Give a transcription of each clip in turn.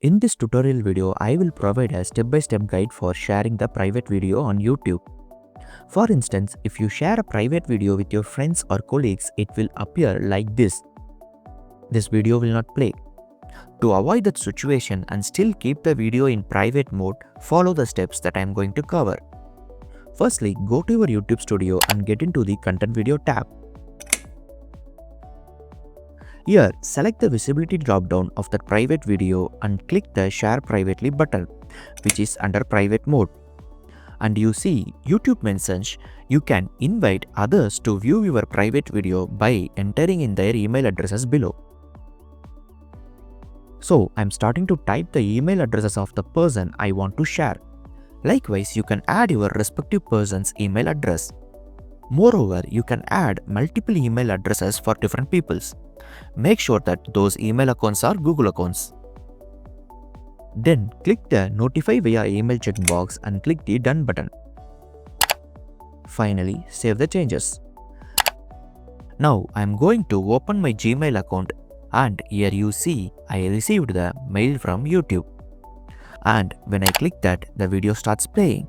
In this tutorial video, I will provide a step-by-step guide for sharing the private video on YouTube. For instance, if you share a private video with your friends or colleagues, it will appear like this. This video will not play. To avoid that situation and still keep the video in private mode, follow the steps that I am going to cover. Firstly, go to your YouTube studio and get into the Content Video tab. Here, select the visibility drop-down of the private video and click the Share Privately button, which is under private mode. And you see, YouTube mentions you can invite others to view your private video by entering in their email addresses below. So, I'm starting to type the email addresses of the person I want to share. Likewise, you can add your respective person's email address. Moreover, you can add multiple email addresses for different peoples. Make sure that those email accounts are Google accounts. Then click the Notify via email checkbox and click the Done button. Finally, save the changes. Now I am going to open my Gmail account, and here you see I received the mail from YouTube. And when I click that, the video starts playing.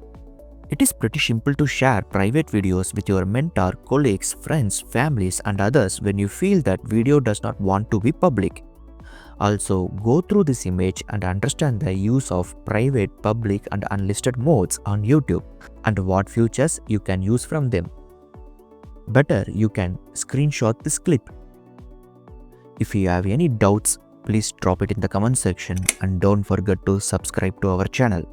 It is pretty simple to share private videos with your mentor, colleagues, friends, families and others when you feel that video does not want to be public. Also, go through this image and understand the use of private, public and unlisted modes on YouTube and what features you can use from them. Better, you can screenshot this clip. If you have any doubts, please drop it in the comment section and don't forget to subscribe to our channel.